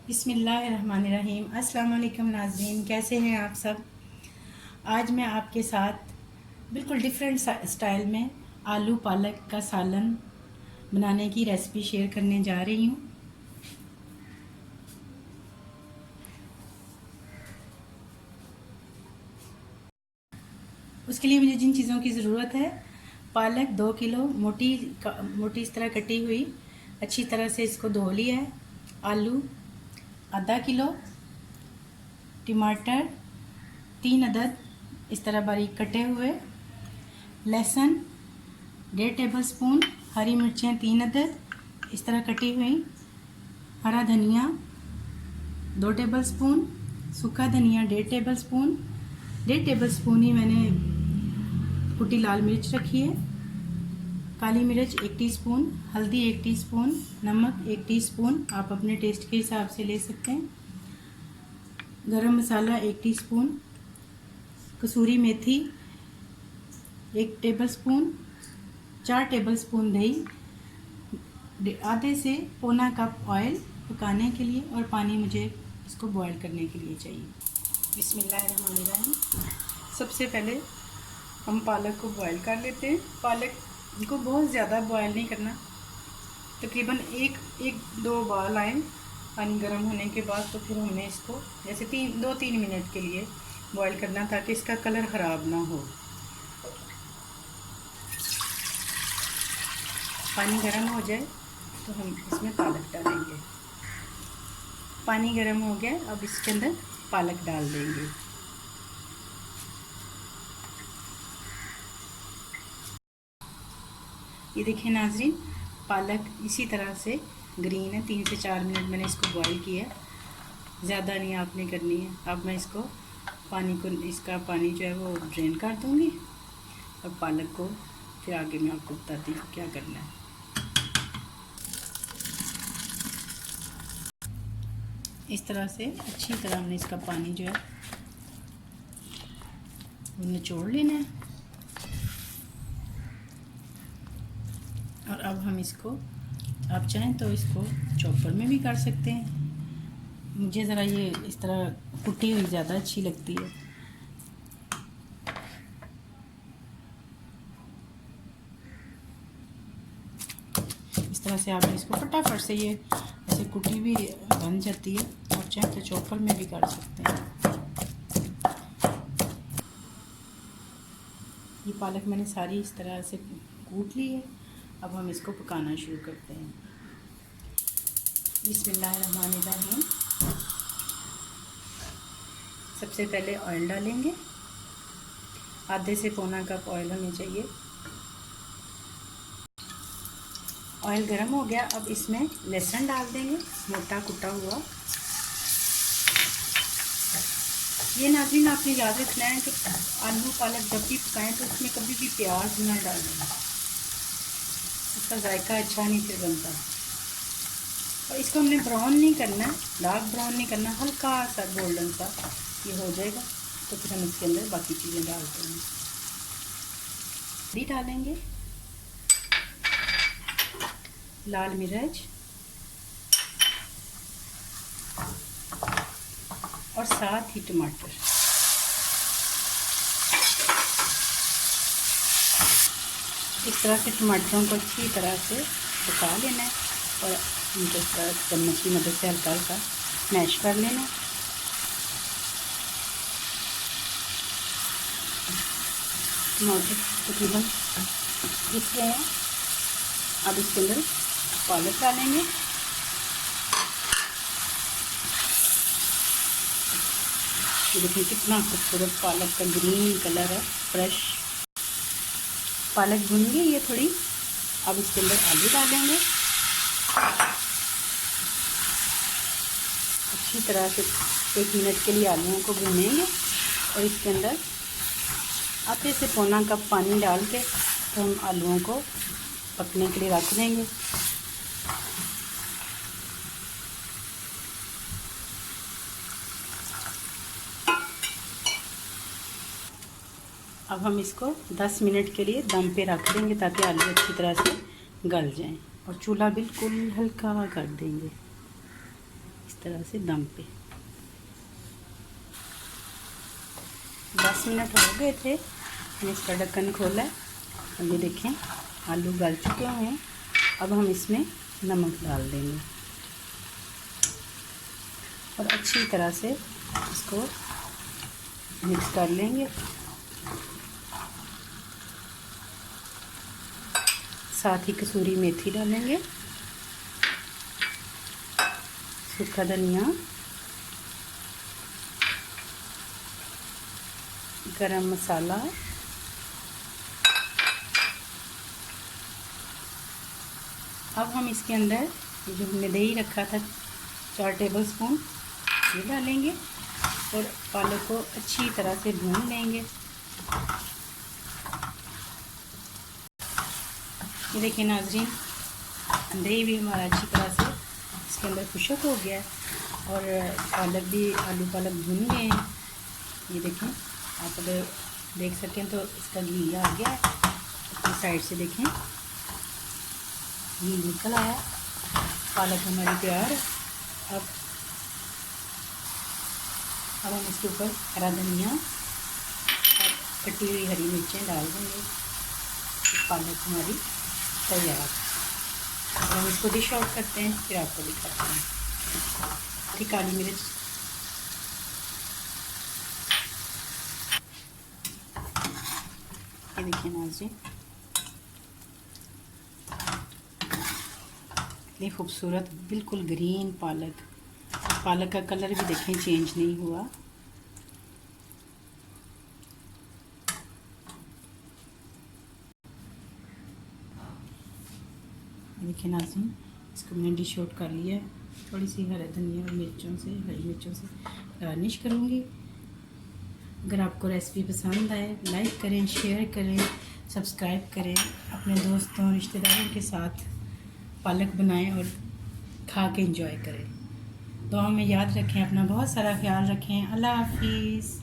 बिस्मिल्लाहिर्रहमानिर्रहीम। अस्सलाम वालेकुम नाज़रीन, कैसे हैं आप सब। आज मैं आपके साथ बिल्कुल डिफरेंट स्टाइल में आलू पालक का सालन बनाने की रेसिपी शेयर करने जा रही हूँ। उसके लिए मुझे जिन चीज़ों की ज़रूरत है, पालक 2 किलो मोटी इस तरह कटी हुई, अच्छी तरह से इसको धो लिया है। आलू आधा किलो, टमाटर 3 अदद इस तरह बारीक कटे हुए, लहसुन 1.5 टेबलस्पून, हरी मिर्चें 3 अदद इस तरह कटी हुई, हरा धनिया 2 टेबलस्पून, सूखा धनिया 1.5 टेबलस्पून, 1.5 टेबलस्पून ही मैंने कुटी लाल मिर्च रखी है, काली मिर्च 1 टीस्पून, हल्दी 1 टीस्पून, नमक 1 टीस्पून, आप अपने टेस्ट के हिसाब से ले सकते हैं, गरम मसाला 1 टीस्पून, कसूरी मेथी 1 टेबलस्पून, 4 टेबलस्पून दही, आधे से पौना कप ऑयल पकाने के लिए, और पानी मुझे इसको बॉईल करने के लिए चाहिए। बिस्मिल्लाहिर्रहमानिर्रहीम। सबसे पहले हम पालक को बॉईल कर लेते हैं। पालक को बहुत ज़्यादा बॉईल नहीं करना, तकरीबन एक दो उबाल आए पानी गर्म होने के बाद, तो फिर हमने इसको जैसे 2-3 मिनट के लिए बॉईल करना, ताकि इसका कलर ख़राब ना हो। पानी गर्म हो जाए तो हम इसमें पालक डालेंगे। पानी गर्म हो गया, अब इसके अंदर पालक डाल देंगे। ये देखिए नाज़रीन, पालक इसी तरह से ग्रीन है। 3 से 4 मिनट मैंने इसको बॉईल किया, ज़्यादा नहीं आपने करनी है। अब मैं इसका पानी जो है वो ड्रेन कर दूँगी, और पालक को फिर आगे मैं आपको बताती हूँ क्या करना है। इस तरह से अच्छी तरह हमने इसका पानी जो है वो निचोड़ लेना है, और अब हम इसको, आप चाहें तो इसको चॉपर में भी कर सकते हैं। मुझे ज़रा ये इस तरह कुटी हुई ज़्यादा अच्छी लगती है। इस तरह से आप इसको फटाफट से ये ऐसे कुटी भी बन जाती है, और चाहे तो चॉपर में भी कर सकते हैं। ये पालक मैंने सारी इस तरह से कूट ली है। अब हम इसको पकाना शुरू करते हैं। बिस्मिल्लाहिर्रहमानिर्रहीम। सबसे पहले ऑयल डालेंगे, आधे से पौना कप ऑयल होनी चाहिए। ऑयल गर्म हो गया, अब इसमें लहसुन डाल देंगे, मोटा कुटा हुआ। ये नाज़रीन आपने याद रखना है कि आलू पालक जब भी पकाएं तो उसमें कभी भी प्याज ना डालें, इसका जायका अच्छा नहीं फिर बनता। और इसको हमने ब्राउन नहीं करना है, डार्क ब्राउन नहीं करना, हल्का सा गोल्डन सा ये हो जाएगा, तो फिर हम इसके अंदर बाकी चीज़ें डालते हैं। हल्दी डालेंगे, लाल मिर्च और साथ ही टमाटर। इस तरह से टमाटरों को अच्छी तरह से पका लेना है, और उनको इस तरह चम्मच की मदद से हल्का हल्का मैश कर लेना। टमाटर तकरीबन दिख रहे हैं। अब इसके अंदर पालक डालेंगे, देखिए कितना खूबसूरत पालक का ग्रीन कलर है, फ्रेश पालक भून गई ये थोड़ी। अब इसके अंदर आलू डालेंगे, अच्छी तरह से 1 मिनट के लिए आलूओं को भूनेंगे, और इसके अंदर आधे से पौना कप पानी डाल के तो हम आलूओं को पकने के लिए रख देंगे। अब हम इसको 10 मिनट के लिए दम पे रख देंगे, ताकि आलू अच्छी तरह से गल जाएं, और चूल्हा बिल्कुल हल्का कर देंगे। इस तरह से दम पे। 10 मिनट हो गए थे, मैंने इसका ढक्कन खोला है। अब ये देखें आलू गल चुके हैं। अब हम इसमें नमक डाल देंगे और अच्छी तरह से इसको मिक्स कर लेंगे। साथ ही कसूरी मेथी डालेंगे, सूखा धनिया, गरम मसाला, अब हम इसके अंदर जो हमने दही रखा था 4 टेबलस्पून ये डालेंगे और पालक को अच्छी तरह से भून लेंगे। ये देखिए नाज़रीन, दही भी हमारा अच्छी तरह से इसके अंदर खुशक हो गया है और पालक भी, आलू पालक भून गए हैं। ये देखें, आप अगर देख सकें तो इसका घी आ गया है। अपनी साइड से देखें घी निकल आया, पालक हमारी तैयार है। अब हम इसके ऊपर हरा धनिया और कटी हुई हरी मिर्चें डाल देंगे। पालक हमारी तैयार। अब हम इसको डिश आउट करते हैं, फिर आपको दिखाते हैं। ठीक, काली मिर्च, ये देखिए नाज़रीन, इतनी खूबसूरत बिल्कुल ग्रीन पालक। पालक का कलर भी देखें चेंज नहीं हुआ। देखिए नाज़रीन, इसको मैंने डिश आउट कर लिया है। थोड़ी सी हरा धनिया और मिर्चों से, हरी मिर्चों से गार्निश करूँगी। अगर आपको रेसिपी पसंद आए लाइक करें, शेयर करें, सब्सक्राइब करें। अपने दोस्तों रिश्तेदारों के साथ पालक बनाएं और खा के एंजॉय करें। दुआ में याद रखें, अपना बहुत सारा ख्याल रखें। अल्लाह हाफिज़।